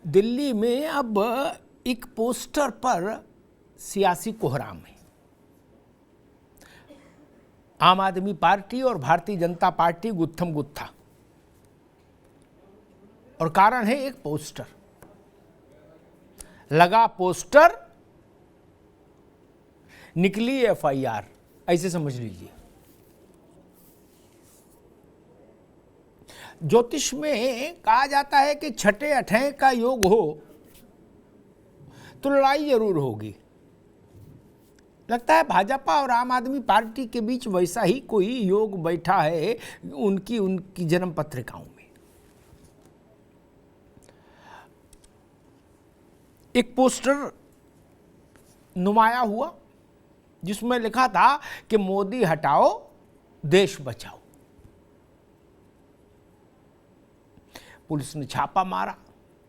दिल्ली में अब एक पोस्टर पर सियासी कोहराम है। आम आदमी पार्टी और भारतीय जनता पार्टी गुत्थम गुत्था, और कारण है एक पोस्टर लगा, पोस्टर निकली एफआईआर, ऐसे समझ लीजिए। ज्योतिष में कहा जाता है कि छठे अठे का योग हो तो लड़ाई जरूर होगी। लगता है भाजपा और आम आदमी पार्टी के बीच वैसा ही कोई योग बैठा है उनकी जन्म पत्रिकाओं में। एक पोस्टर नुमाया हुआ जिसमें लिखा था कि मोदी हटाओ देश बचाओ। पुलिस ने छापा मारा,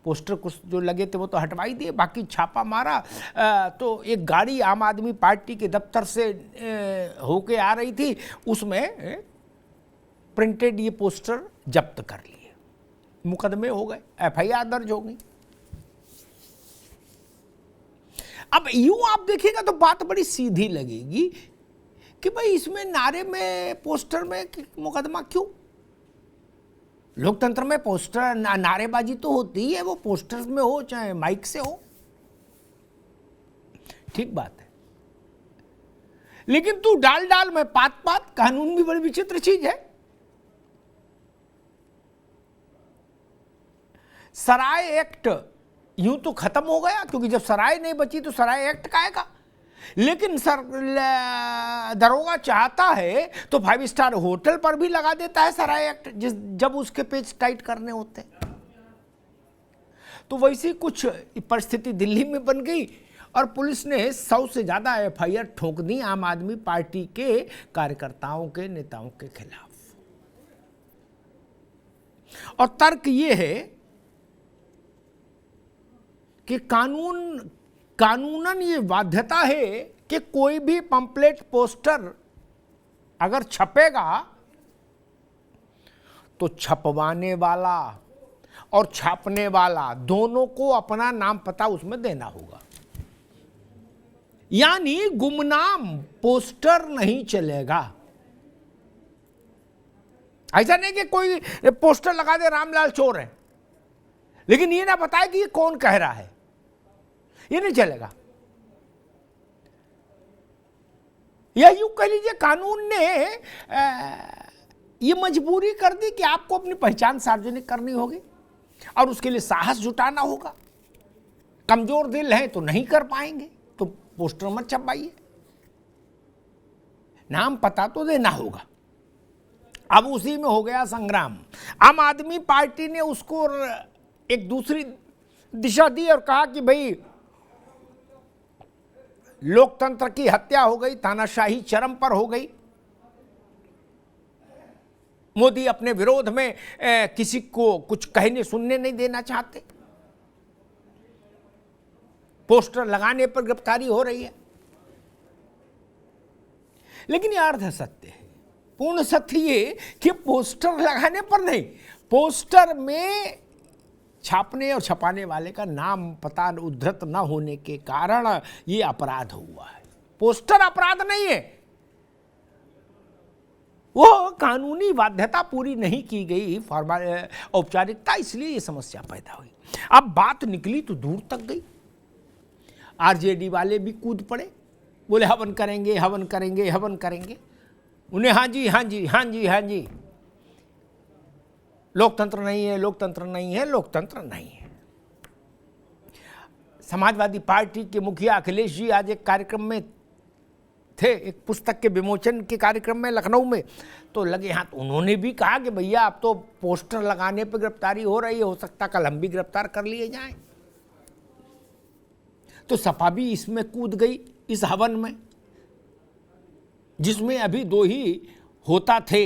पोस्टर कुछ जो लगे थे वो तो हटवा ही दिए, बाकी छापा मारा तो एक गाड़ी आम आदमी पार्टी के दफ्तर से होके आ रही थी, उसमें प्रिंटेड ये पोस्टर जब्त कर लिए, मुकदमे हो गए, एफआईआर दर्ज हो गई। अब यूं आप देखिएगा तो बात बड़ी सीधी लगेगी कि भाई इसमें नारे में, पोस्टर में मुकदमा क्यों? लोकतंत्र में पोस्टर नारेबाजी तो होती है, वो पोस्टर्स में हो चाहे माइक से हो, ठीक बात है। लेकिन तू डाल डाल में पात पात, कानून भी बड़ी विचित्र चीज है। सराय एक्ट यूं तो खत्म हो गया, क्योंकि जब सराय नहीं बची तो सराय एक्ट का आएगा। लेकिन दरोगा चाहता है तो 5 स्टार होटल पर भी लगा देता है सराय एक्ट, जब उसके पेज टाइट करने होते हैं। तो वैसी कुछ परिस्थिति दिल्ली में बन गई और पुलिस ने 100 से ज्यादा एफआईआर ठोक दी आम आदमी पार्टी के कार्यकर्ताओं के, नेताओं के खिलाफ। और तर्क ये है कि कानूनन ये बाध्यता है कि कोई भी पंपलेट, पोस्टर अगर छपेगा तो छपवाने वाला और छापने वाला दोनों को अपना नाम पता उसमें देना होगा। यानी गुमनाम पोस्टर नहीं चलेगा। ऐसा नहीं कि कोई पोस्टर लगा दे रामलाल चोर है, लेकिन ये ना बताए कि ये कौन कह रहा है, ये नहीं चलेगा। या यूं कह लीजिए कानून ने ये मजबूरी कर दी कि आपको अपनी पहचान सार्वजनिक करनी होगी और उसके लिए साहस जुटाना होगा। कमजोर दिल है तो नहीं कर पाएंगे, तो पोस्टर मत छपवाइए, नाम पता तो देना होगा। अब उसी में हो गया संग्राम। आम आदमी पार्टी ने उसको एक दूसरी दिशा दी और कहा कि भाई लोकतंत्र की हत्या हो गई, तानाशाही चरम पर हो गई। मोदी अपने विरोध में किसी को कुछ कहने सुनने नहीं देना चाहते। पोस्टर लगाने पर गिरफ्तारी हो रही है। लेकिन यह अर्ध सत्य है, पूर्ण सत्य ये कि पोस्टर लगाने पर नहीं, पोस्टर में छापने और छपाने वाले का नाम पता उद्धृत न होने के कारण ये अपराध हुआ है। पोस्टर अपराध नहीं है, वो कानूनी बाध्यता पूरी नहीं की गई, औपचारिकता, इसलिए ये समस्या पैदा हुई। अब बात निकली तो दूर तक गई। आरजेडी वाले भी कूद पड़े, बोले हवन करेंगे, हवन करेंगे, हवन करेंगे। उन्हें हाँ जी, हाँ जी, हाँ जी, हाँ जी, लोकतंत्र नहीं है, लोकतंत्र नहीं है, लोकतंत्र नहीं है। समाजवादी पार्टी के मुखिया अखिलेश जी आज एक कार्यक्रम में थे, एक पुस्तक के विमोचन के कार्यक्रम में लखनऊ में, तो लगे हाथ। उन्होंने भी कहा कि भैया अब तो पोस्टर लगाने पर गिरफ्तारी हो रही है, हो सकता कल हम भी गिरफ्तार कर लिए जाएं। तो सपा भी इसमें कूद गई, इस हवन में, जिसमें अभी 2 ही होता थे।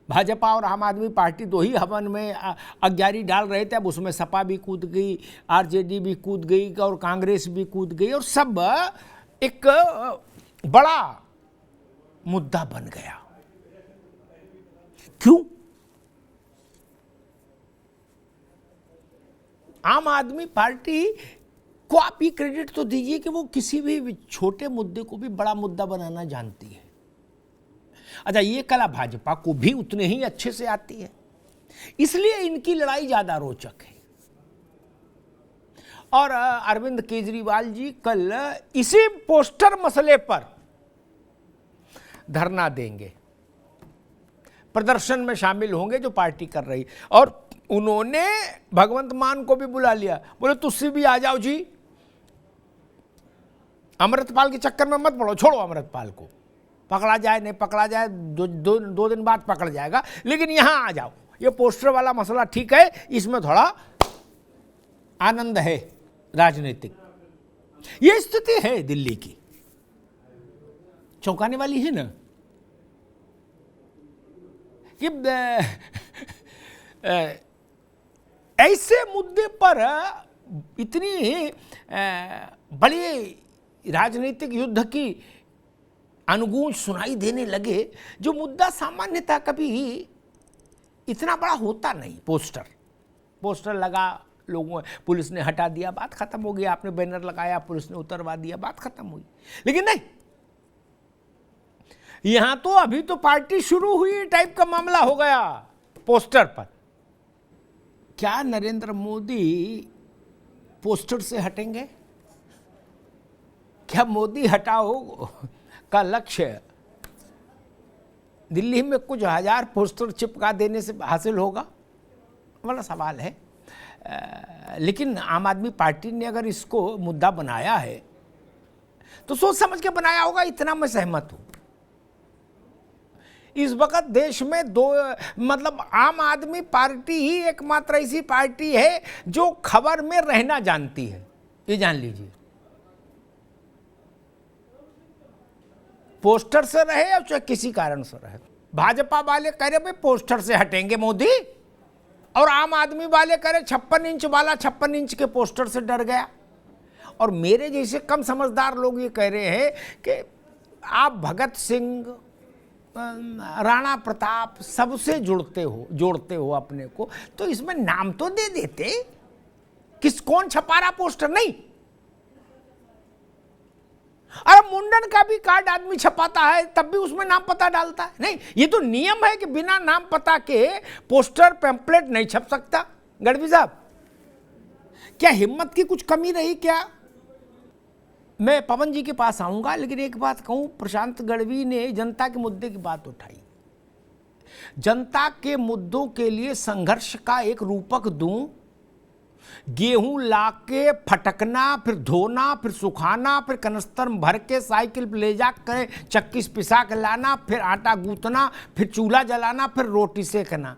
भाजपा और आम आदमी पार्टी 2 ही हवन में अग्यारी डाल रहे थे। अब उसमें सपा भी कूद गई, आरजेडी भी कूद गई और कांग्रेस भी कूद गई, और सब एक बड़ा मुद्दा बन गया। क्यों? आम आदमी पार्टी को आप ये क्रेडिट तो दीजिए कि वो किसी भी छोटे मुद्दे को भी बड़ा मुद्दा बनाना जानती है। अच्छा, ये कला भाजपा को भी उतने ही अच्छे से आती है, इसलिए इनकी लड़ाई ज्यादा रोचक है। और अरविंद केजरीवाल जी कल इसी पोस्टर मसले पर धरना देंगे, प्रदर्शन में शामिल होंगे जो पार्टी कर रही। और उन्होंने भगवंत मान को भी बुला लिया, बोले तुझसे भी आ जाओ जी, अमृतपाल के चक्कर में मत पड़ो, छोड़ो अमृतपाल को, पकड़ा जाए नहीं पकड़ा जाए दो दिन बाद पकड़ जाएगा, लेकिन यहां आ जाओ। ये पोस्टर वाला मसला ठीक है, इसमें थोड़ा आनंद है राजनीतिक। ये स्थिति है दिल्ली की, चौंकाने वाली है ना कि ऐसे मुद्दे पर इतनी बड़ी राजनीतिक युद्ध की अनुगूंज सुनाई देने लगे, जो मुद्दा सामान्यतः कभी इतना बड़ा होता नहीं। पोस्टर लगा, लोगों पुलिस ने हटा दिया, बात खत्म हो गई। आपने बैनर लगाया, पुलिस ने उतरवा दिया, बात खत्म हुई। लेकिन नहीं, यहां तो अभी तो पार्टी शुरू हुई टाइप का मामला हो गया पोस्टर पर। क्या नरेंद्र मोदी पोस्टर से हटेंगे? क्या मोदी हटाओ का लक्ष्य दिल्ली में कुछ हजार पोस्टर चिपका देने से हासिल होगा? बड़ा सवाल है। लेकिन आम आदमी पार्टी ने अगर इसको मुद्दा बनाया है तो सोच समझ के बनाया होगा, इतना मैं सहमत हूं। इस वक्त देश में आम आदमी पार्टी ही एकमात्र ऐसी पार्टी है जो खबर में रहना जानती है, ये जान लीजिए। पोस्टर से रहे या चाहे किसी कारण से रहे। भाजपा वाले कह रहे भाई पोस्टर से हटेंगे मोदी, और आम आदमी वाले कह रहे 56 इंच वाला 56 इंच के पोस्टर से डर गया। और मेरे जैसे कम समझदार लोग ये कह रहे हैं कि आप भगत सिंह, राणा प्रताप सबसे जोड़ते हो अपने को, तो इसमें नाम तो दे देते। कौन छपा रहा पोस्टर? नहीं, अरे मुंडन का भी कार्ड आदमी छपाता है, तब भी उसमें नाम पता डालता है। नहीं, ये तो नियम है कि बिना नाम पता के पोस्टर पैम्पलेट नहीं छप सकता। गढ़वी साहब, क्या हिम्मत की कुछ कमी रही क्या? मैं पवन जी के पास आऊंगा, लेकिन एक बात कहूं, प्रशांत गढ़वी ने जनता के मुद्दे की बात उठाई। जनता के मुद्दों के लिए संघर्ष का एक रूपक दूं, गेहूं लाके फटकना, फिर धोना, फिर सुखाना, फिर कनस्तर में भर के साइकिल पे ले जाकर चक्की से पिसा के लाना, फिर आटा गूंथना, फिर चूल्हा जलाना, फिर रोटी सेकना।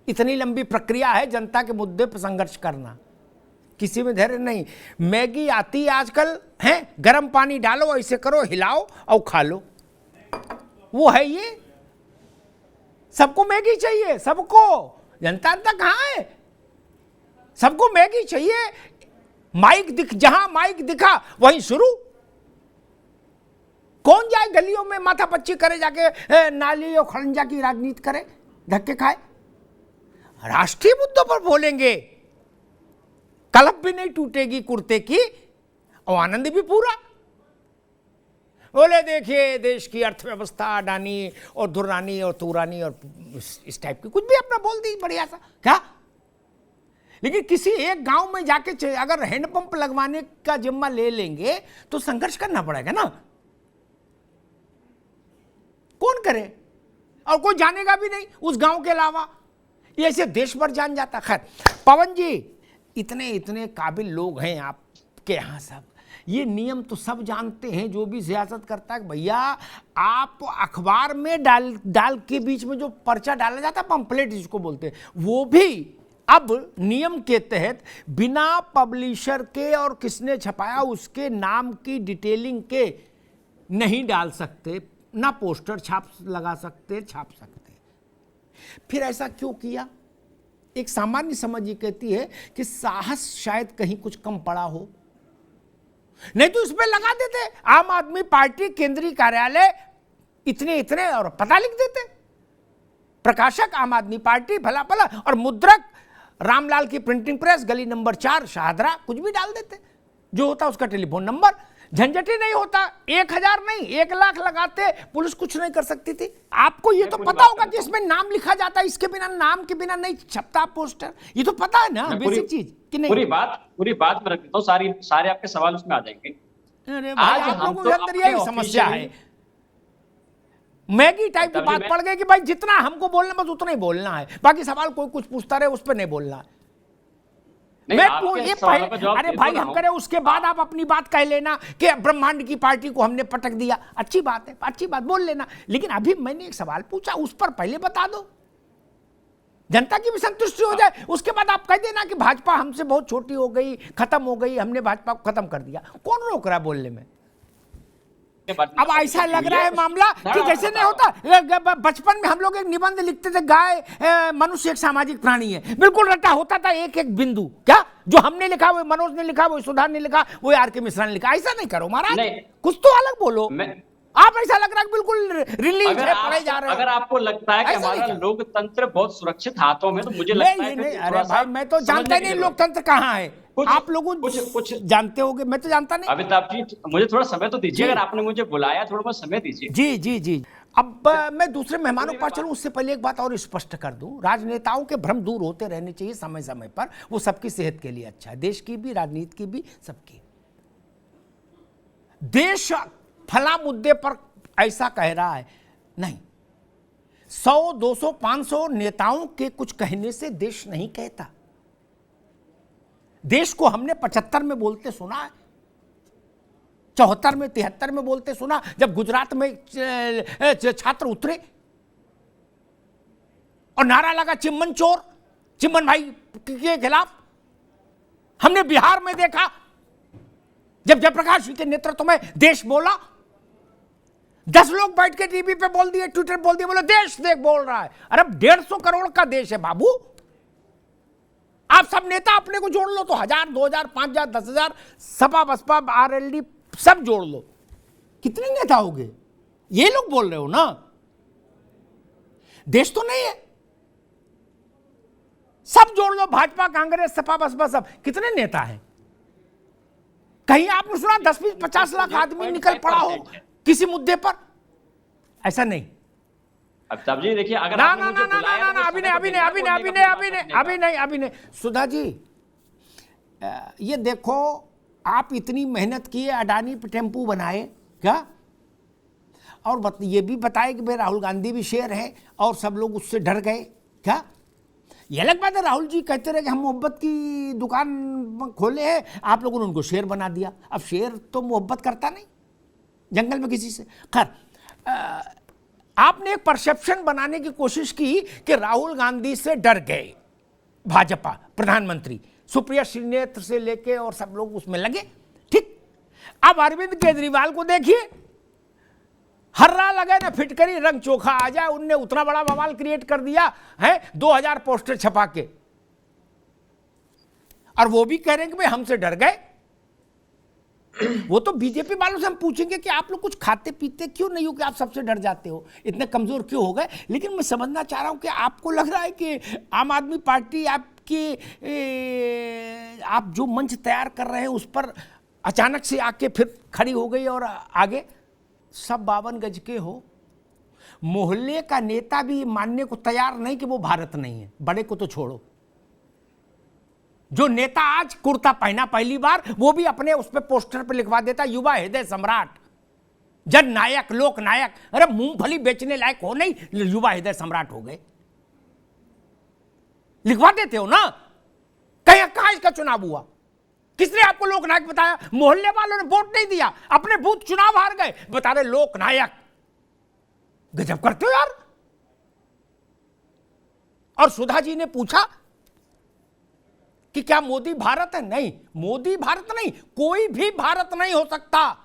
इतनी लंबी प्रक्रिया है जनता के मुद्दे पर संघर्ष करना। किसी में धैर्य नहीं। मैगी आती है आजकल, है गर्म पानी डालो, ऐसे करो, हिलाओ और खा लो, वो है ये। सबको मैगी चाहिए, सबको। जनता तक कहाँ है? सबको मैगी चाहिए। जहां माइक दिखा वहीं शुरू। कौन जाए गलियों में माथा पच्ची करे, जाके नाली और खड़ंजा की राजनीति करे, धक्के खाए? राष्ट्रीय मुद्दों पर बोलेंगे, कलप भी नहीं टूटेगी कुर्ते की, और आनंद भी पूरा। बोले देखिए देश की अर्थव्यवस्था अडानी और दुर्रानी और तूरानी और इस टाइप की कुछ भी अपना बोल दी बढ़िया सा, क्या? लेकिन किसी एक गांव में जाके अगर हैंडपंप लगवाने का जिम्मा ले लेंगे तो संघर्ष करना पड़ेगा ना। कौन करे? और कोई जानेगा भी नहीं उस गांव के अलावा, ये ऐसे देश भर जान जाता। खैर पवन जी, इतने इतने काबिल लोग हैं आपके यहाँ, सब ये नियम तो सब जानते हैं। जो भी सियासत करता है, भैया आप अखबार में डाल के बीच में जो पर्चा डाला जाता है, पंपलेट जिसको बोलते हैं, वो भी अब नियम के तहत बिना पब्लिशर के और किसने छपाया उसके नाम की डिटेलिंग के नहीं डाल सकते, ना पोस्टर छाप सकते। फिर ऐसा क्यों किया? एक सामान्य समझ ये कहती है कि साहस शायद कहीं कुछ कम पड़ा हो, नहीं तो इसमें लगा देते आम आदमी पार्टी केंद्रीय कार्यालय इतने और पता लिख देते, प्रकाशक आम आदमी पार्टी, भला भला, और मुद्रक रामलाल की प्रिंटिंग प्रेस, गली नंबर 4, शाहदरा, कुछ भी डाल देते, जो होता उसका टेलीफोन नंबर, झंझट ही नहीं होता। 1000 नहीं 1 लाख लगाते, पुलिस कुछ नहीं कर सकती थी। आपको ये तो पता होगा कि इसमें नाम लिखा जाता है, इसके बिना, नाम के बिना नहीं छपता पोस्टर, ये तो पता है ना बेसिक चीज कि नहीं। पूरी बात में रख देता हूँ, सारे आपके सवाल उसमें आ जाएंगे। अरे भाई आप लोगों के अंदर यही समस्या है, मैगी टाइप की बात पड़ गई कि भाई जितना हमको बोलना बस उतना ही बोलना है, बाकी सवाल कोई कुछ पूछता रहे उस पर नहीं बोलना है। मैं ये अरे भाई हम करें उसके बाद आप अपनी बात कह लेना कि ब्रह्मांड की पार्टी को हमने पटक दिया, अच्छी बात है, अच्छी बात बोल लेना, लेकिन अभी मैंने एक सवाल पूछा उस पर पहले बता दो, जनता की भी संतुष्टि हो जाए। उसके बाद आप कह देना कि भाजपा हमसे बहुत छोटी हो गई, खत्म हो गई, हमने भाजपा को खत्म कर दिया। कौन रोक रहा बोलने में? अब ऐसा लग रहा है मामला कि जैसे नहीं होता, बचपन में हम लोग एक निबंध लिखते थे, गाय मनुष्य एक सामाजिक प्राणी है, बिल्कुल रटा होता था एक एक बिंदु, क्या जो हमने लिखा वो मनोज ने लिखा, वो सुधा ने लिखा, वो आर.के. मिश्रा ने लिखा। ऐसा नहीं करो महाराज, कुछ तो अलग बोलो। आप ऐसा लग रहा है बिल्कुल रिलीज है, पढ़े जा रहे हैं। अगर आपको लगता है कि हमारा लोकतंत्र बहुत सुरक्षित हाथों में, तो मुझे लगता है नहीं, अरे भाई मैं तो जानता ही नहीं लोकतंत्र कहाँ है, आप लोगों कुछ जानते होंगे, मैं तो जानता नहीं। अमिताभ जी मुझे थोड़ा समय तो दीजिए, अगर आपने मुझे बुलाया थोड़ा बहुत समय दीजिए। जी जी जी। अब मैं दूसरे मेहमानों के पास चलूं उससे पहले एक बात और स्पष्ट कर दूं, राजनेताओं के भ्रम दूर होते रहने चाहिए समय समय पर, वो सबकी सेहत के लिए अच्छा है, देश की भी, राजनीति की भी, सबकी। देश फला मुद्दे पर ऐसा कह रहा है, नहीं, 100, 200, 500 नेताओं के कुछ कहने से देश नहीं कहता। देश को हमने 75 में बोलते सुना है, 74 में, 73 में बोलते सुना, जब गुजरात में छात्र उतरे और नारा लगा चिम्मन चोर, चिम्मन भाई के खिलाफ। हमने बिहार में देखा जब जयप्रकाश जी के नेतृत्व में देश बोला, 10 लोग बैठ के टीवी पे बोल दिए, ट्विटर बोल दिए, बोले देश देख बोल रहा है। अरे 150 करोड़ का देश है बाबू, आप सब नेता अपने को जोड़ लो तो 1000, 2000, 5000, 10000, सपा बसपा आरएलडी सब जोड़ लो, कितने नेता हो गए? ये लोग बोल रहे हो ना, देश तो नहीं है, सब जोड़ लो, भाजपा, कांग्रेस, सपा बसपा, सब कितने नेता हैं? कहीं आपने सुना 10, 20, 50 लाख आदमी निकल पड़ा हो किसी मुद्दे पर? ऐसा नहीं। अब जी देखिए, अगर ना अभी नहीं सुधा जी, ये देखो आप इतनी मेहनत किए, अडानी पे टेम्पू बनाए क्या, और ये भी बताए कि भाई राहुल गांधी भी शेर है और सब लोग उससे डर गए क्या? ये अलग बात है, राहुल जी कहते रहे कि हम मोहब्बत की दुकान खोले हैं, आप लोगों ने उनको शेर बना दिया। अब शेर तो मोहब्बत करता नहीं जंगल में किसी से। खैर, आपने एक परसेप्शन बनाने की कोशिश की कि राहुल गांधी से डर गए भाजपा, प्रधानमंत्री सुप्रिया श्रीनेत्र से लेके और सब लोग उसमें लगे, ठीक। अब अरविंद केजरीवाल को देखिए, हर्रा लगे ना फिटकरी रंग चोखा आ जाए, उनने उतना बड़ा बवाल क्रिएट कर दिया है, 2000 पोस्टर छपा के, और वो भी कह रहे हैं कि भाई हमसे डर गए। वो तो बीजेपी वालों से हम पूछेंगे कि आप लोग कुछ खाते पीते क्यों नहीं हो कि आप सबसे डर जाते हो, इतने कमजोर क्यों हो गए? लेकिन मैं समझना चाह रहा हूं कि आपको लग रहा है कि आम आदमी पार्टी आपके आप जो मंच तैयार कर रहे हैं उस पर अचानक से आके फिर खड़ी हो गई और आगे सब 52 गज के हो। मोहल्ले का नेता भी मानने को तैयार नहीं कि वो भारत नहीं है, बड़े को तो छोड़ो। जो नेता आज कुर्ता पहना पहली बार, वो भी अपने उस पे पोस्टर पे लिखवा देता युवा हृदय सम्राट, जन नायक, लोक नायक। अरे मूंगफली बेचने लायक हो नहीं, युवा हृदय सम्राट हो गए, लिखवा देते हो ना। कहां इसका चुनाव हुआ? किसने आपको लोक नायक बताया? मोहल्ले वालों ने वोट नहीं दिया, अपने बूथ चुनाव हार गए, बता रहे लोक नायक। गजब करते हो यार। और सुधा जी ने पूछा कि क्या मोदी भारत है? नहीं, मोदी भारत नहीं, कोई भी भारत नहीं हो सकता।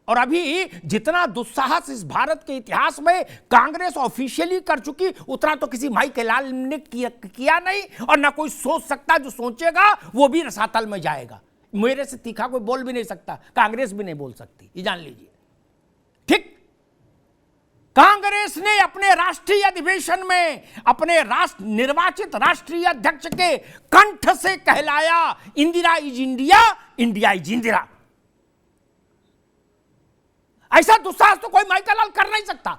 और अभी जितना दुस्साहस इस भारत के इतिहास में कांग्रेस ऑफिशियली कर चुकी, उतना तो किसी माई के लाल ने किया नहीं, और ना कोई सोच सकता। जो सोचेगा वो भी रसातल में जाएगा। मेरे से तीखा कोई बोल भी नहीं सकता, कांग्रेस भी नहीं बोल सकती, ये जान लीजिए, ठीक। कांग्रेस ने अपने राष्ट्रीय अधिवेशन में अपने राष्ट्र निर्वाचित राष्ट्रीय अध्यक्ष के कंठ से कहलाया, Indira is India, India is Indira. ऐसा दुस्साहस तो कोई माइकल लाल कर नहीं सकता।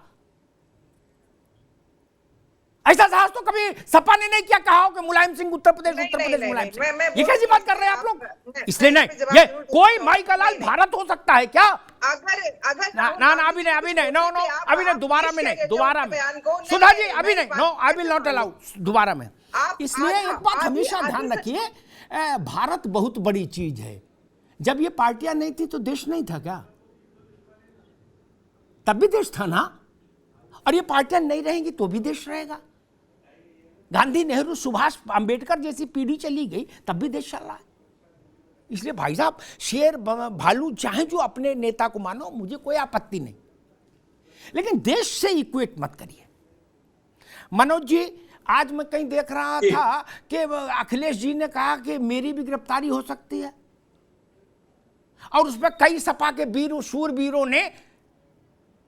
ऐसा साहस तो कभी सपा ने नहीं किया, कहा हो कि मुलायम सिंह उत्तर प्रदेश मुलायम सिंह। ये कैसी बात कर रहे हैं आप लोग? इसलिए नहीं, ये कोई माइकल लाल भारत हो सकता है क्या? अगर ना अभी नहीं, नो अभी नहीं, दोबारा में नहीं, दोबारा में सुधा जी अभी नहीं, no I will not allow दोबारा में। इसलिए एक बात हमेशा ध्यान रखिए, भारत बहुत बड़ी चीज है। जब ये पार्टियां नहीं थी तो देश नहीं था क्या? तब भी देश था ना। और ये पार्टियां नहीं रहेंगी तो भी देश रहेगा। गांधी, नेहरू, सुभाष, अंबेडकर जैसी पीढ़ी चली गई तब भी देश चल रहा है। इसलिए भाई साहब, शेर भालू चाहे जो अपने नेता को मानो, मुझे कोई आपत्ति नहीं, लेकिन देश से इक्वेट मत करिए। मनोज जी, आज मैं कहीं देख रहा था कि अखिलेश जी ने कहा कि मेरी भी गिरफ्तारी हो सकती है, और उस पर कई सपा के वीरों, शूरवीरों ने,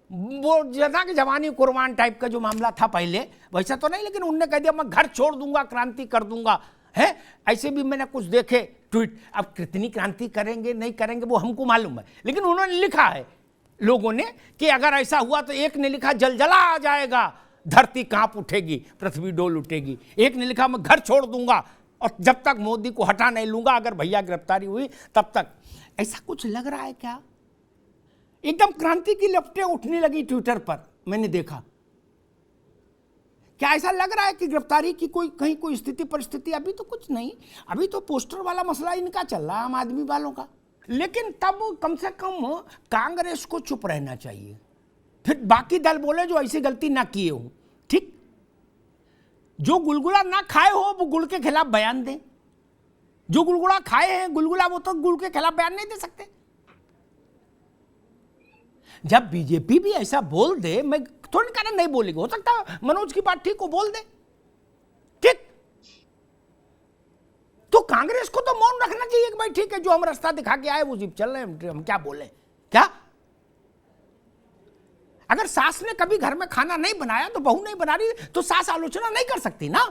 वो जना की जवानी कुर्बान टाइप का जो मामला था पहले, वैसा तो नहीं, लेकिन उनने कह दिया मैं घर छोड़ दूंगा, क्रांति कर दूंगा। है ऐसे भी मैंने कुछ देखे ट्वीट। अब कितनी क्रांति करेंगे नहीं करेंगे वो हमको मालूम है, लेकिन उन्होंने लिखा है लोगों ने कि अगर ऐसा हुआ तो एक ने लिखा जलजला आ जाएगा, धरती कांप उठेगी, पृथ्वी डोल उठेगी। एक ने लिखा मैं घर छोड़ दूंगा और जब तक मोदी को हटा नहीं लूंगा, अगर भैया गिरफ्तारी हुई तब तक। ऐसा कुछ लग रहा है क्या? एकदम क्रांति की लपटें उठने लगी ट्विटर पर, मैंने देखा। क्या ऐसा लग रहा है कि गिरफ्तारी की कहीं कोई स्थिति परिस्थिति? अभी तो कुछ नहीं, अभी तो पोस्टर वाला मसला इनका चल रहा है, आम आदमी वालों का। लेकिन तब कम से कम कांग्रेस को चुप रहना चाहिए, फिर बाकी दल बोले जो ऐसी गलती ना किए हो। ठीक, जो गुलगुला ना खाए हो वो गुड़ के खिलाफ बयान दें। जो गुलगुला खाए हैं गुलगुला, वो तो गुड़ के खिलाफ बयान नहीं दे सकते। जब बीजेपी भी ऐसा बोल दे, मैं थोड़ी कारण नहीं बोलेगी, हो सकता है मनोज की बात ठीक हो, बोल दे, ठीक, तो कांग्रेस को तो मौन रखना चाहिए कि भाई ठीक है, जो हम रास्ता दिखा के आए वो जीप चल रहे हैं, हम क्या बोले। क्या अगर सास ने कभी घर में खाना नहीं बनाया तो बहू नहीं बना रही, तो सास आलोचना नहीं कर सकती ना,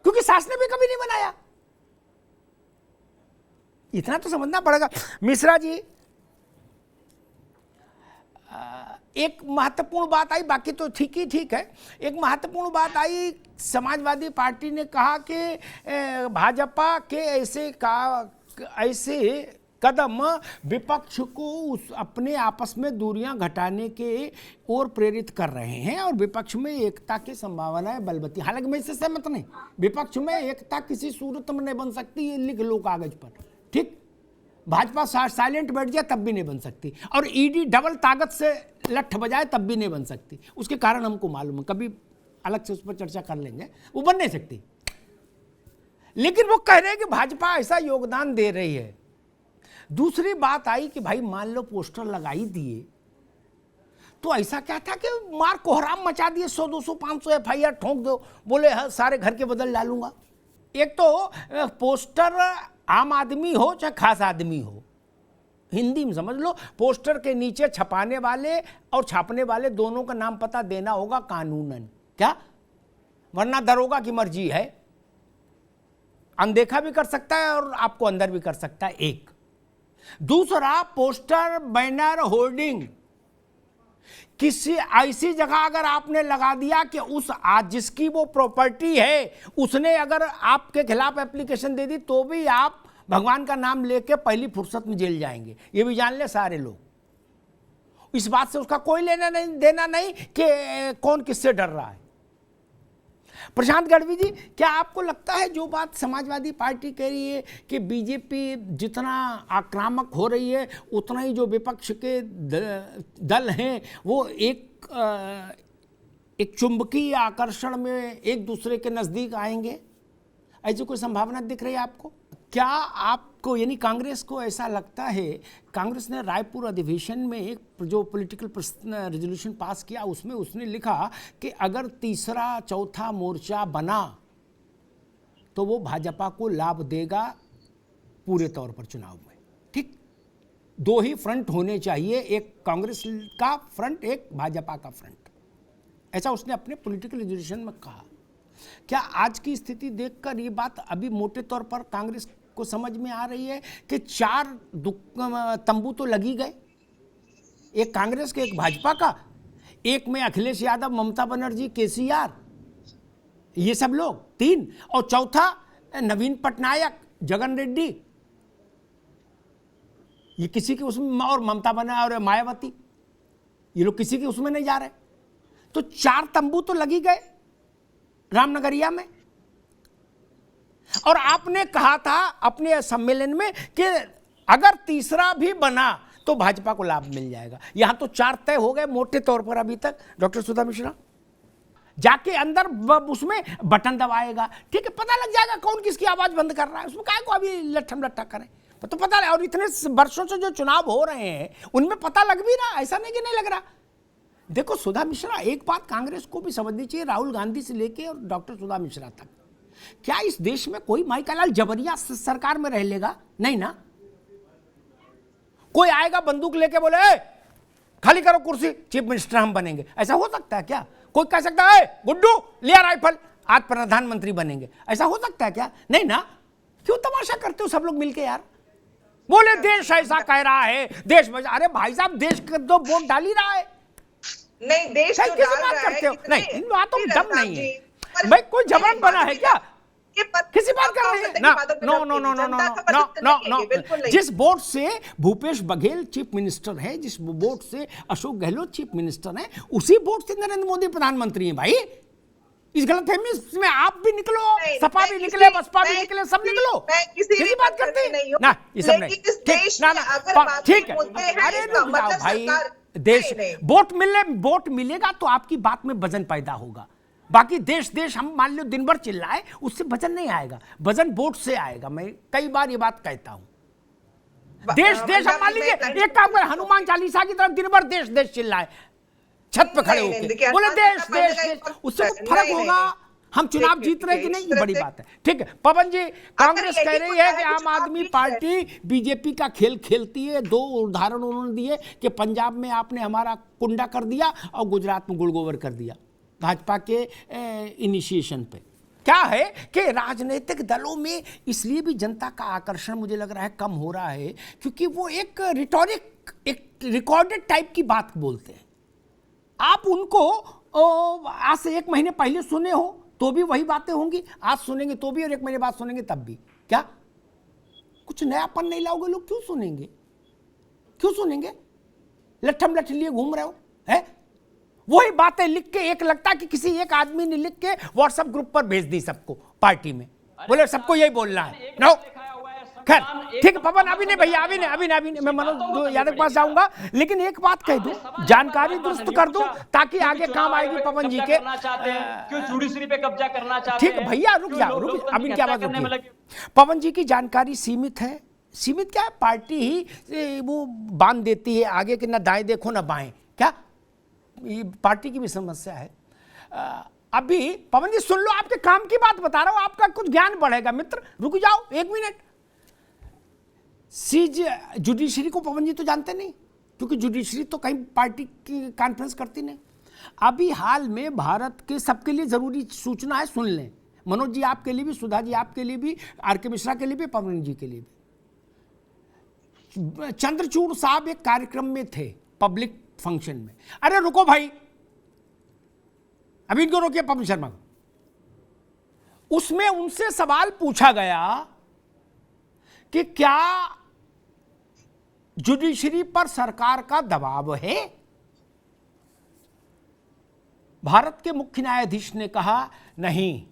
क्योंकि सास ने भी कभी नहीं बनाया। इतना तो समझना पड़ेगा। मिश्रा जी, एक महत्वपूर्ण बात आई, बाकी तो ठीक ही ठीक है। एक महत्वपूर्ण बात आई, समाजवादी पार्टी ने कहा कि भाजपा के ऐसे कदम विपक्ष को अपने आपस में दूरियां घटाने के ओर प्रेरित कर रहे हैं और विपक्ष में एकता की संभावनाएं बलवती। हालांकि मैं इससे सहमत नहीं, विपक्ष में एकता किसी सूरत में नहीं बन सकती, ये लिख लो कागज पर। ठीक, भाजपा साइलेंट बैठ जाए तब भी नहीं बन सकती, और ईडी डबल ताकत से लठ बजाए तब भी नहीं बन सकती। उसके कारण हमको मालूम है, कभी अलग से उस पर चर्चा कर लेंगे, वो बन नहीं सकती। लेकिन वो कह रहे हैं कि भाजपा ऐसा योगदान दे रही है। दूसरी बात आई कि भाई मान लो पोस्टर लगा ही दिए तो ऐसा क्या था कि मार कोहराम मचा दिए, 100 200 500 FIR ठोंक दो, बोले हाँ सारे घर के बदल डालूंगा। एक तो पोस्टर आम आदमी हो चाहे खास आदमी हो, हिंदी में समझ लो, पोस्टर के नीचे छपाने वाले और छापने वाले दोनों का नाम पता देना होगा कानूनन, क्या, वरना दरोगा की मर्जी है, अनदेखा भी कर सकता है और आपको अंदर भी कर सकता है। एक दूसरा, पोस्टर, बैनर, होर्डिंग किसी ऐसी जगह अगर आपने लगा दिया कि उस आज जिसकी वो प्रॉपर्टी है उसने अगर आपके खिलाफ एप्लीकेशन दे दी तो भी आप भगवान का नाम लेके पहली फुर्सत में जेल जाएंगे। ये भी जान ले सारे लोग। इस बात से उसका कोई लेना नहीं देना नहीं कि कौन किससे डर रहा है। प्रशांत गढ़वी जी, क्या आपको लगता है जो बात समाजवादी पार्टी कह रही है कि बीजेपी जितना आक्रामक हो रही है उतना ही जो विपक्ष के दल हैं वो एक चुंबकीय आकर्षण में एक दूसरे के नज़दीक आएंगे, ऐसी कोई संभावना दिख रही है आपको? क्या आपको यानी कांग्रेस को ऐसा लगता है? कांग्रेस ने रायपुर अधिवेशन में एक जो पॉलिटिकल रेजोल्यूशन पास किया उसमें उसने लिखा कि अगर तीसरा चौथा मोर्चा बना तो वो भाजपा को लाभ देगा पूरे तौर पर चुनाव में। ठीक, दो ही फ्रंट होने चाहिए, एक कांग्रेस का फ्रंट, एक भाजपा का फ्रंट। ऐसा उसने अपने पॉलिटिकल एजुकेशन में कहा। क्या आज की स्थिति देखकर ये बात अभी मोटे तौर पर कांग्रेस को समझ में आ रही है कि 4 तंबू तो लग ही गए, एक कांग्रेस के, एक भाजपा का, एक में अखिलेश यादव, ममता बनर्जी, केसीआर, ये सब लोग 3, और चौथा नवीन पटनायक, जगन रेड्डी, ये किसी के उसमें, और ममता बना और मायावती, ये लोग किसी के उसमें नहीं जा रहे। तो 4 तंबू तो लगी गए रामनगरिया में। और आपने कहा था अपने सम्मेलन में कि अगर तीसरा भी बना तो भाजपा को लाभ मिल जाएगा। यहां तो 4 तय हो गए मोटे तौर पर अभी तक। डॉक्टर सुधा मिश्रा जाके अंदर उसमें बटन दबाएगा, ठीक है, पता लग जाएगा कौन किसकी आवाज बंद कर रहा है। उसमें काय को अभी लट्ठम लट्ठा करें, तो पता है। और इतने वर्षों से जो चुनाव हो रहे हैं उनमें पता लग भी रहा, ऐसा नहीं कि नहीं लग रहा। देखो सुधा मिश्रा, एक बात कांग्रेस को भी समझनी चाहिए, राहुल गांधी से लेके और डॉक्टर सुधा मिश्रा तक, क्या इस देश में कोई माइकालाल जबरिया सरकार में रह लेगा? नहीं ना। कोई आएगा बंदूक लेके बोले खाली करो कुर्सी, चीफ मिनिस्टर हम बनेंगे, ऐसा हो सकता है क्या? कोई कह सकता है गुड्डू लिया राइफल, आज प्रधानमंत्री बनेंगे, ऐसा हो सकता है क्या? नहीं ना। क्यों तमाशा करते हो सब लोग मिलके यार? बोले देश ऐसा कह रहा है, देश में, अरे भाई साहब देश तो वोट डाल ही रहा है। नहीं, देश तो कैसे बात करते हो? नहीं, इन बातों में दम नहीं है भाई। कोई जवान बना है क्या? किसी बात कर रहे हैं ना? No no no no no no no. जिस वोट से भूपेश बघेल चीफ मिनिस्टर है, जिस वोट से अशोक गहलोत चीफ मिनिस्टर है, उसी वोट से नरेंद्र मोदी प्रधानमंत्री हैं भाई। इस गलतफहमी में आप भी निकलो, सपा भी निकले, बसपा भी निकले, सब निकलो। किसी बात करते ना, ये सब नहीं, ठीक है। अरे रुक जाओ भाई, देश वोट मिलेगा तो आपकी बात में वजन पैदा होगा। बाकी देश देश हम मान लो दिन भर चिल्लाए, उससे वजन नहीं आएगा, वजन वोट से आएगा। मैं कई बार ये बात कहता हूं। देश देश हम मान लीजिए, एक काम करें, हनुमान चालीसा की तरफ दिन भर देश देश चिल्लाए, छत पे खड़े होकर बोले देश देश देश, उससे कुछ फर्क होगा? हम चुनाव जीत रहे कि नहीं, ये बड़ी बात है। ठीक है पवन जी, कांग्रेस कह रही है कि आम आदमी पार्टी बीजेपी का खेल खेलती है। 2 उदाहरण उन्होंने दिए कि पंजाब में आपने हमारा कुंडा कर दिया और गुजरात में गुड़गोबर कर दिया भाजपा के इनिशिएशन पे। क्या है कि राजनीतिक दलों में इसलिए भी जनता का आकर्षण मुझे लग रहा है कम हो रहा है, क्योंकि वो एक रिटोरिक, एक रिकॉर्डेड टाइप की बात बोलते हैं। आप उनको आज से 1 महीने पहले सुने हो तो भी वही बातें होंगी, आज सुनेंगे तो भी, और 1 महीने बाद सुनेंगे तब भी। क्या कुछ नयापन नहीं लाओगे? लोग क्यों सुनेंगे? क्यों सुनेंगे? लट्ठम लठ लिए घूम रहे हो, है वही बातें लिख के, एक लगता है कि किसी एक आदमी ने लिख के व्हाट्सएप ग्रुप पर भेज दी सबको पार्टी में, बोले सबको यही बोलना है। नो खैर ठीक है पवन, अभी नहीं भैया, अभी नहीं, मैं मनोज यादव के पास जाऊंगा, लेकिन एक बात कह दूं, जानकारी दुरुस्त कर दूं ताकि आगे काम आएगी पवन जी के। क्यों जुडिशरी पे कब्जा करना चाहते हैं? ठीक भैया, रुक जाओ, अभी क्या बात होगी? पवन जी की जानकारी सीमित है। सीमित क्या है, पार्टी ही वो बांध देती है आगे कि ना दाएं देखो ना बाएं। क्या ये पार्टी की भी समस्या है। अभी पवन जी सुन लो, आपके काम की बात बता रहा हूं, आपका कुछ ज्ञान बढ़ेगा मित्र। रुक जाओ 1 मिनट। सीज जुडिशरी को पवन जी तो जानते नहीं, क्योंकि जुडिशरी तो कहीं पार्टी की कॉन्फ्रेंस करती नहीं। अभी हाल में भारत के सबके लिए जरूरी सूचना है, सुन लें। मनोज जी आपके लिए भी, सुधा जी आपके लिए भी, आर.के. मिश्रा के लिए भी, पवन जी के लिए भी। चंद्रचूड़ साहब एक कार्यक्रम में थे, पब्लिक फंक्शन में। अरे रुको भाई, अभी इनको रोकिए, पवन शर्मा को। उसमें उनसे सवाल पूछा गया कि क्या जुडिशरी पर सरकार का दबाव है? भारत के मुख्य न्यायाधीश ने कहा नहीं,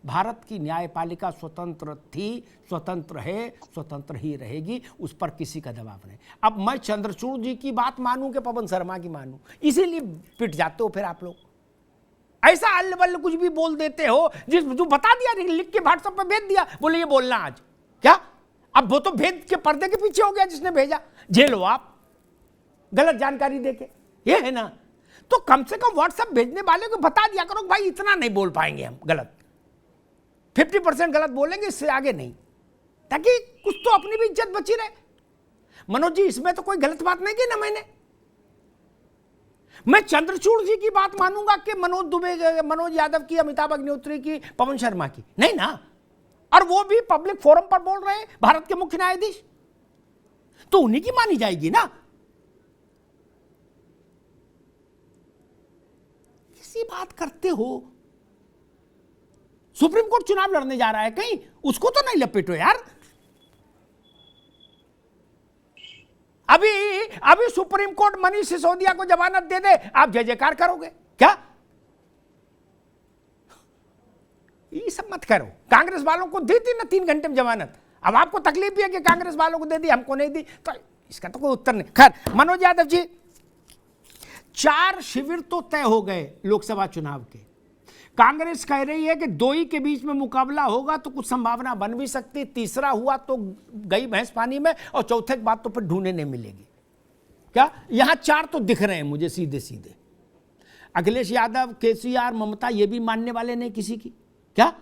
भारत की न्यायपालिका स्वतंत्र थी, स्वतंत्र है, स्वतंत्र ही रहेगी, उस पर किसी का दबाव नहीं। अब मैं चंद्रचूड़ जी की बात मानूं कि पवन शर्मा की मानूं? इसीलिए पिट जाते हो फिर आप लोग। ऐसा अल्ल बल्ल कुछ भी बोल देते हो, जो बता दिया, लिख के व्हाट्सएप पे भेज दिया, बोले ये बोलना आज। क्या अब वो तो भेद के पर्दे के पीछे हो गया, जिसने भेजा जेल हो आप, गलत जानकारी देके, ये है ना। तो कम से कम व्हाट्सएप भेजने वाले को बता दिया करो भाई इतना नहीं बोल पाएंगे हम, गलत 50% गलत बोलेंगे, इससे आगे नहीं, ताकि कुछ तो अपनी भी इज्जत बची रहे। मनोज जी इसमें तो कोई गलत बात नहीं की ना मैंने। मैं चंद्रचूड़ जी की बात मानूंगा कि मनोज यादव की, अमिताभ अग्निहोत्री की, पवन शर्मा की? नहीं ना। और वो भी पब्लिक फोरम पर बोल रहे हैं, भारत के मुख्य न्यायाधीश, तो उन्हीं की मानी जाएगी ना। इसी बात करते हो। सुप्रीम कोर्ट चुनाव लड़ने जा रहा है कहीं, उसको तो नहीं लपेटो यार। अभी सुप्रीम कोर्ट मनीष सिसोदिया को जमानत दे दे, आप जय जयकार करोगे क्या? ये सब मत करो। कांग्रेस वालों को दी थी ना 3 घंटे में जमानत, अब आपको तकलीफ भी है कि कांग्रेस वालों को दे दी, हमको नहीं दी, तो इसका तो कोई उत्तर नहीं। खैर मनोज यादव जी, 4 शिविर तो तय हो गए लोकसभा चुनाव के। कांग्रेस कह रही है कि 2 ही के बीच में मुकाबला होगा तो कुछ संभावना बन भी सकती, तीसरा हुआ तो गई भैंस पानी में, और चौथे बात तो फिर ढूंढने नहीं मिलेगी। क्या यहां 4 तो दिख रहे हैं मुझे सीधे सीधे। अखिलेश यादव, केसीआर, ममता ये भी मानने वाले नहीं किसी की। क्या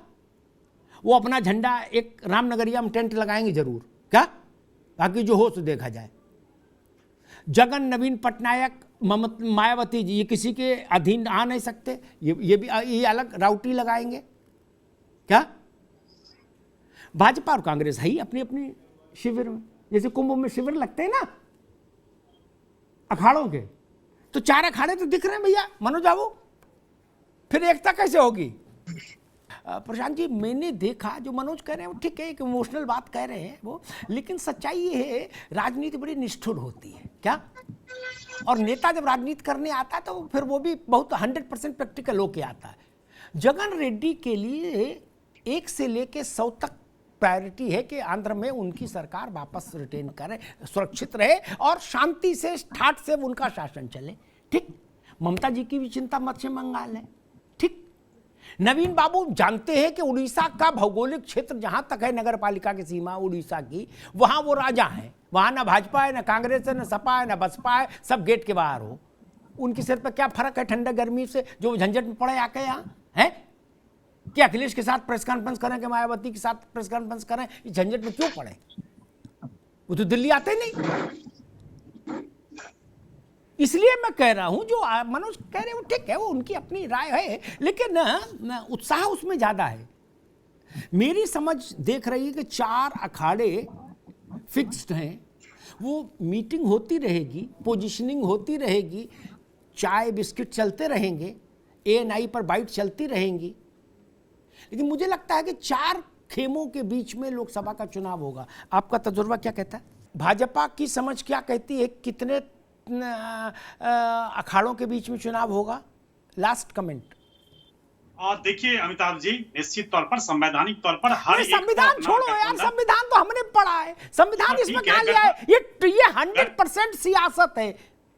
वो अपना झंडा एक रामनगरिया में टेंट लगाएंगे जरूर क्या? बाकी जो हो तो देखा जाए। जगन, नवीन पटनायक, मायावती जी ये किसी के अधीन आ नहीं सकते, ये भी ये अलग राउटी लगाएंगे क्या? भाजपा और कांग्रेस है ही अपनी अपनी शिविर में, जैसे कुंभ में शिविर लगते हैं ना अखाड़ों के, तो 4 अखाड़े तो दिख रहे हैं भैया मनोज बाबू, फिर एकता कैसे होगी? प्रशांत जी मैंने देखा जो मनोज कह रहे हैं वो ठीक है, एक इमोशनल बात कह रहे हैं वो, लेकिन सच्चाई ये है राजनीति बड़ी निष्ठुर होती है क्या? और नेता जब राजनीति करने आता है तो फिर वो भी बहुत 100% प्रैक्टिकल होके आता है। जगन रेड्डी के लिए 1 से लेके 100 तक प्रायोरिटी है कि आंध्र में उनकी सरकार वापस रिटेन करे, सुरक्षित रहे और शांति से ठाठ से उनका शासन चले। ठीक, ममता जी की भी चिंता मत्स्य बंगाल है। ठीक, नवीन बाबू जानते हैं कि उड़ीसा का भौगोलिक क्षेत्र जहां तक है नगर पालिका की सीमा उड़ीसा की, वहां वो राजा हैं, वहां ना भाजपा है, ना कांग्रेस है, ना सपा है, ना बसपा है, सब गेट के बाहर हो। उनके सिर पर क्या फर्क है ठंडा गर्मी से जो झंझट में पड़े आके यहाँ है? कि अखिलेश के साथ प्रेस कॉन्फ्रेंस करें कि मायावती के साथ प्रेस कॉन्फ्रेंस करें, इस झंझट में क्यों पड़े? वो तो दिल्ली आते नहीं। इसलिए मैं कह रहा हूं जो मनोज कह रहे हैं वो ठीक है, वो उनकी अपनी राय है, लेकिन उत्साह उसमें ज्यादा है। मेरी समझ देख रही है कि 4 अखाड़े फिक्स्ड हैं, वो मीटिंग होती रहेगी, पोजीशनिंग होती रहेगी, चाय बिस्किट चलते रहेंगे, ANI पर बाइट चलती रहेंगी, लेकिन मुझे लगता है कि 4 खेमों के बीच में लोकसभा का चुनाव होगा। आपका तजुर्बा क्या कहता है? भाजपा की समझ क्या कहती है, कितने अखाड़ों के बीच में चुनाव होगा? Last comment. देखिए अमिताभ जी, निश्चित तौर पर संवैधानिक तौर पर हर संविधान छोड़ो यार, संविधान तो हमने पढ़ा है, संविधान इसमें क्या लिया है? ये 100% सियासत है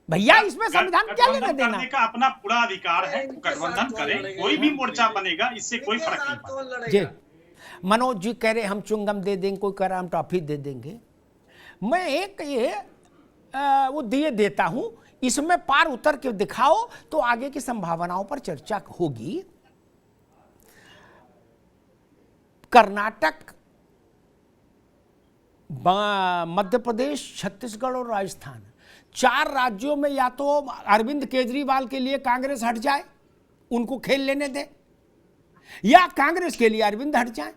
भैया, इसमें संविधान क्या लेना देना? का अपना पूरा अधिकार है, गठबंधन करें, कोई भी मोर्चा बनेगा, इससे कोई फर्क नहीं पड़ता। जी, मनोज जी कह रहे हम चुंगम दे देंगे, कोई कह रहा हम टॉफी दे देंगे। मैं एक ये वो दिए देता हूं, इसमें पार उतर के दिखाओ तो आगे की संभावनाओं पर चर्चा होगी। कर्नाटक, मध्य प्रदेश, छत्तीसगढ़ और राजस्थान, 4 राज्यों में या तो अरविंद केजरीवाल के लिए कांग्रेस हट जाए, उनको खेल लेने दे, या कांग्रेस के लिए अरविंद हट जाए।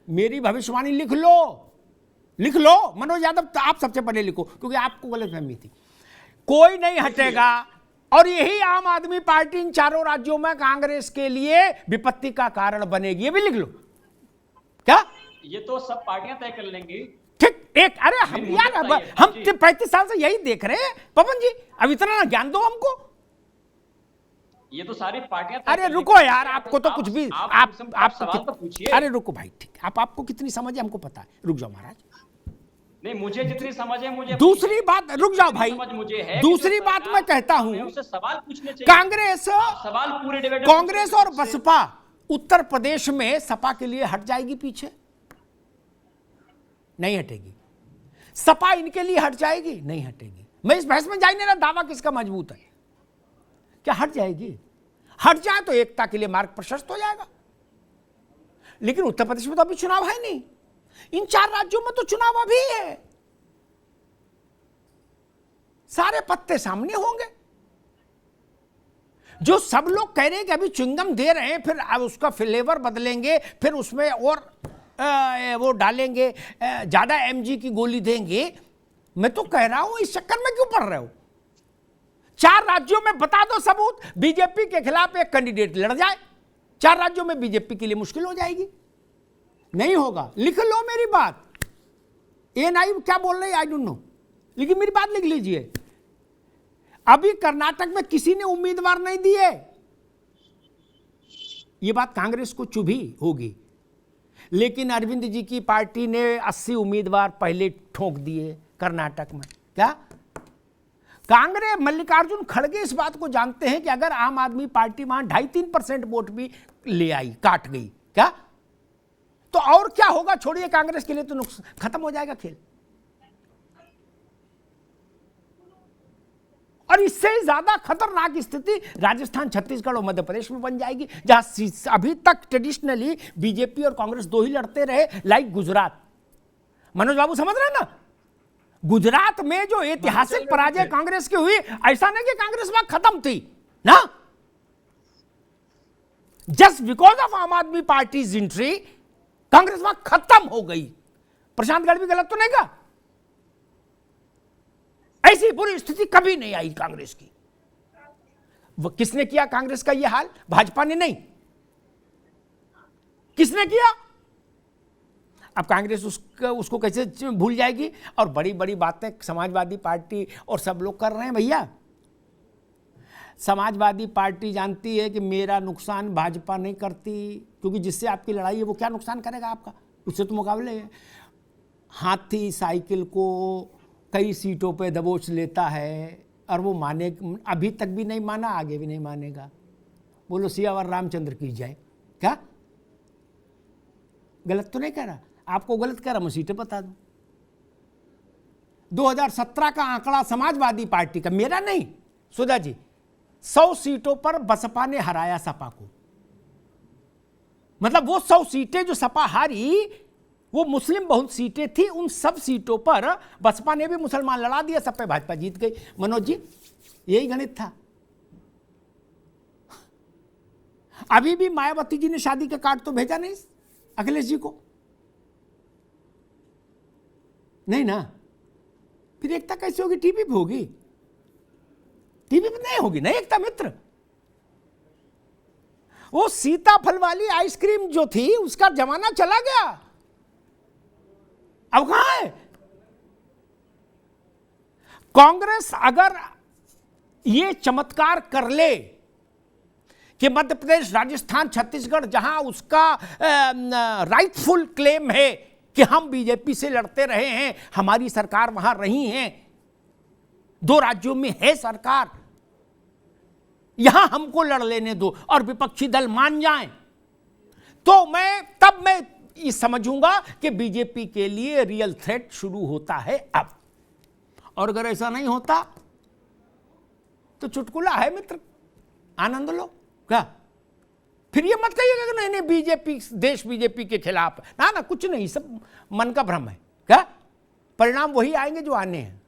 मेरी भविष्यवाणी लिख लो मनोज यादव, आप सबसे पहले लिखो क्योंकि आपको गलतफहमी थी। कोई नहीं हटेगा और यही आम आदमी पार्टी इन 4 राज्यों में कांग्रेस के लिए विपत्ति का कारण बनेगी, ये भी लिख लो। क्या ये तो सब पार्टियां तय कर लेंगी। ठीक, एक अरे हम यार हम 35 साल से यही देख रहे हैं पवन जी, अब इतना ना ज्ञान दो हमको। ये तो सारी पार्टियां। अरे रुको यार, आपको तो कुछ भी आप सवाल तो पूछिए। अरे रुको भाई, ठीक, आपको कितनी समझ है हमको पता है, रुक जाओ महाराज। नहीं, मुझे जितनी समझ है, मुझे दूसरी बात, रुक जाओ भाई, मुझे है दूसरी बात मैं कहता हूं, उससे सवाल पूछने चाहिए। कांग्रेस और बसपा उत्तर प्रदेश में सपा के लिए हट जाएगी पीछे? नहीं हटेगी। सपा इनके लिए हट जाएगी? नहीं हटेगी। मैं इस बहस में जाने ना, दावा किसका मजबूत है? क्या हट जाएगी? हट जाए तो एकता के लिए मार्ग प्रशस्त हो जाएगा। लेकिन उत्तर प्रदेश में तो अभी चुनाव है नहीं, इन 4 राज्यों में तो चुनाव अभी है। सारे पत्ते सामने होंगे। जो सब लोग कह रहे हैं कि अभी च्युइंगम दे रहे हैं, फिर अब उसका फ्लेवर बदलेंगे, फिर उसमें और वो डालेंगे, ज्यादा एमजी की गोली देंगे। मैं तो कह रहा हूं इस चक्कर में क्यों पड़ रहे हो? 4 राज्यों में बता दो सबूत, बीजेपी के खिलाफ एक कैंडिडेट लड़ जाए, 4 राज्यों में बीजेपी के लिए मुश्किल हो जाएगी। नहीं होगा, लिख लो मेरी बात। एएनआई क्या बोल रही है आई डोंट नो, लेकिन मेरी बात लिख लीजिए। अभी कर्नाटक में किसी ने उम्मीदवार नहीं दिए, यह बात कांग्रेस को चुभी होगी, लेकिन अरविंद जी की पार्टी ने 80 उम्मीदवार पहले ठोक दिए कर्नाटक में। क्या कांग्रेस, मल्लिकार्जुन खड़गे इस बात को जानते हैं कि अगर आम आदमी पार्टी वहां 2.5-3% वोट भी ले आई, काट गई, क्या तो और क्या होगा? छोड़िए, कांग्रेस के लिए तो नुकसान, खत्म हो जाएगा खेल। और इससे ज्यादा खतरनाक स्थिति राजस्थान, छत्तीसगढ़ और मध्य प्रदेश में बन जाएगी, जहां अभी तक ट्रेडिशनली बीजेपी और कांग्रेस दो ही लड़ते रहे, लाइक गुजरात। मनोज बाबू समझ रहे हैं ना? गुजरात में जो ऐतिहासिक पराजय कांग्रेस की हुई, ऐसा नहीं कि कांग्रेस वहां खत्म थी ना, जस्ट बिकॉज ऑफ आम आदमी पार्टी एंट्री कांग्रेस वहां खत्म हो गई। प्रशांत गढ़वी गलत तो नहीं कहा? ऐसी बुरी स्थिति कभी नहीं आई कांग्रेस की। वो किसने किया कांग्रेस का यह हाल? भाजपा ने नहीं, किसने किया? अब कांग्रेस उसको कैसे भूल जाएगी? और बड़ी बड़ी बातें समाजवादी पार्टी और सब लोग कर रहे हैं। भैया, समाजवादी पार्टी जानती है कि मेरा नुकसान भाजपा नहीं करती, क्योंकि जिससे आपकी लड़ाई है वो क्या नुकसान करेगा आपका? उससे तो मुकाबले है। हाथी साइकिल को कई सीटों पे दबोच लेता है और वो माने, अभी तक भी नहीं माना, आगे भी नहीं मानेगा। बोलो सियावर रामचंद्र की जय। क्या गलत तो नहीं कह रहा? आपको गलत कह रहा, मैं सीटें बता दूं। 2017 का आंकड़ा समाजवादी पार्टी का, मेरा नहीं, सुधा जी, 100 सीटों पर बसपा ने हराया सपा को। मतलब वो 100 सीटें जो सपा हारी, वो मुस्लिम बहुत सीटें थी, उन सब सीटों पर बसपा ने भी मुसलमान लड़ा दिया, सब पे भाजपा जीत गई। मनोज जी, यही गणित था। अभी भी मायावती जी ने शादी का कार्ड तो भेजा नहीं अखिलेश जी को, नहीं ना? फिर एकता कैसे होगी? टीवी पे होगी, टीवी पे नहीं होगी ना एकता मित्र। वो सीताफल वाली आइसक्रीम जो थी उसका जमाना चला गया, अब कहां है? कांग्रेस अगर ये चमत्कार कर ले कि मध्य प्रदेश, राजस्थान, छत्तीसगढ़, जहां उसका राइटफुल क्लेम है कि हम बीजेपी से लड़ते रहे हैं, हमारी सरकार वहां रही है, 2 राज्यों में है सरकार, यहां हमको लड़ लेने दो और विपक्षी दल मान जाएं, तो तब मैं ये समझूंगा कि बीजेपी के लिए रियल थ्रेट शुरू होता है अब। और अगर ऐसा नहीं होता तो चुटकुला है मित्र, आनंद लो। क्या फिर ये मत कहिएगा कि नहीं नहीं बीजेपी, देश बीजेपी के खिलाफ, ना ना, कुछ नहीं, सब मन का भ्रम है। क्या परिणाम वही आएंगे जो आने हैं।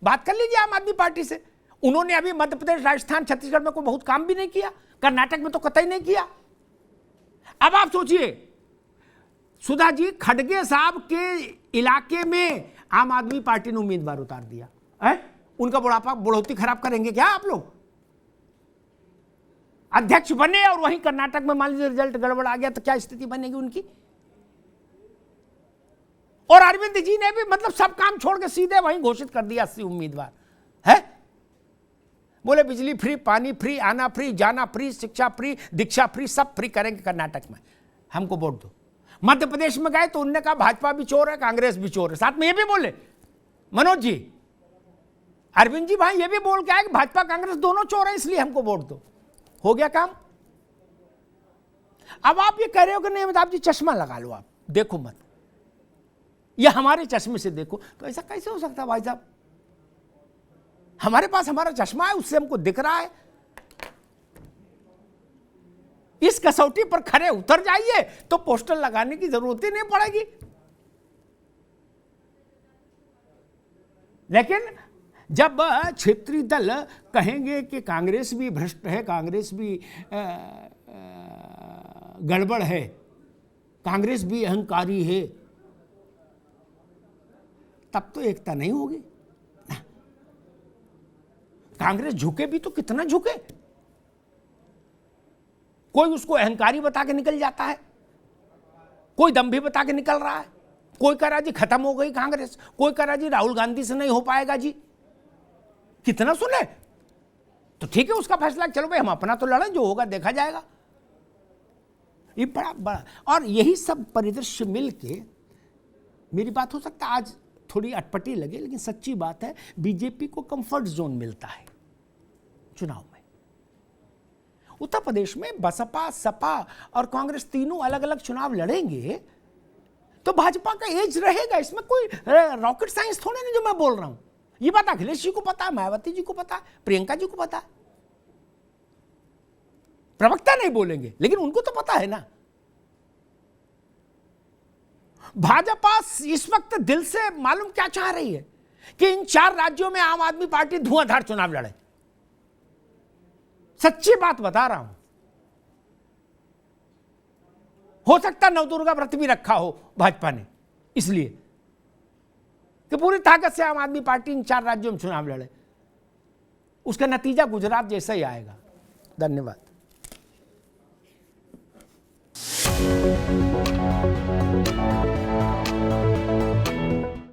बात कर लीजिए आम आदमी पार्टी से, उन्होंने अभी मध्य प्रदेश, राजस्थान, छत्तीसगढ़ में कोई बहुत काम भी नहीं किया, कर्नाटक में तो कतई नहीं किया। अब आप सोचिए सुधा जी, खड़गे साहब के इलाके में आम आदमी पार्टी ने उम्मीदवार उतार दिया है, उनका बढ़ोतरी खराब करेंगे क्या आप लोग? अध्यक्ष बने और वहीं कर्नाटक में मान लीजिए रिजल्ट गड़बड़ आ गया तो क्या स्थिति बनेगी उनकी? और अरविंद जी ने भी मतलब सब काम छोड़ के सीधे वहीं घोषित कर दिया 80 उम्मीदवार है। बोले बिजली फ्री, पानी फ्री, आना फ्री, जाना फ्री, शिक्षा फ्री, दीक्षा फ्री, सब फ्री करेंगे कर्नाटक में, हमको वोट दो। मध्य प्रदेश में गए तो उन्होंने कहा भाजपा भी चोर है, कांग्रेस भी चोर है, साथ में ये भी बोले मनोज जी, अरविंद जी भाई ये भी बोल के आए कि भाजपा कांग्रेस दोनों चोर है, इसलिए हमको वोट दो। हो गया काम। अब आप ये कह रहे हो कि नहीं अमिताभ जी चश्मा लगा लो, आप देखो मत, ये हमारे चश्मे से देखो, तो ऐसा कैसे हो सकता है भाई साहब? हमारे पास हमारा चश्मा है, उससे हमको दिख रहा है। इस कसौटी पर खरे उतर जाइए तो पोस्टर लगाने की जरूरत ही नहीं पड़ेगी। लेकिन जब क्षेत्रीय दल कहेंगे कि कांग्रेस भी भ्रष्ट है, कांग्रेस भी गड़बड़ है, कांग्रेस भी अहंकारी है, तब तो एकता नहीं होगी। कांग्रेस झुके भी तो कितना झुके, कोई उसको अहंकारी बता के निकल जाता है, कोई दम्भी बता के निकल रहा है, कोई कह रहा जी खत्म हो गई कांग्रेस, कोई कह रहा जी राहुल गांधी से नहीं हो पाएगा जी। कितना सुने, तो ठीक है उसका फैसला, चलो भाई हम अपना तो लड़ें, जो होगा देखा जाएगा। ये बड़ा बड़ा, और यही सब परिदृश्य मिलके, मेरी बात हो सकता है आज थोड़ी अटपटी लगे, लेकिन सच्ची बात है, बीजेपी को कंफर्ट जोन मिलता है चुनाव में। उत्तर प्रदेश में बसपा, सपा और कांग्रेस तीनों अलग अलग चुनाव लड़ेंगे तो भाजपा का एज रहेगा, इसमें कोई रॉकेट साइंस थोड़े नहीं जो मैं बोल रहा हूं। ये बात अखिलेश जी को पता है, मायावती जी को पता है, प्रियंका जी को पता है, प्रवक्ता नहीं बोलेंगे लेकिन उनको तो पता है ना। भाजपा इस वक्त दिल से मालूम क्या चाह रही है कि इन 4 राज्यों में आम आदमी पार्टी धुआंधार चुनाव लड़े। सच्ची बात बता रहा हूं, हो सकता नवदुर्गा व्रत भी रखा हो भाजपा ने, इसलिए कि पूरी ताकत से आम आदमी पार्टी इन 4 राज्यों में चुनाव लड़े। उसका नतीजा गुजरात जैसा ही आएगा। धन्यवाद।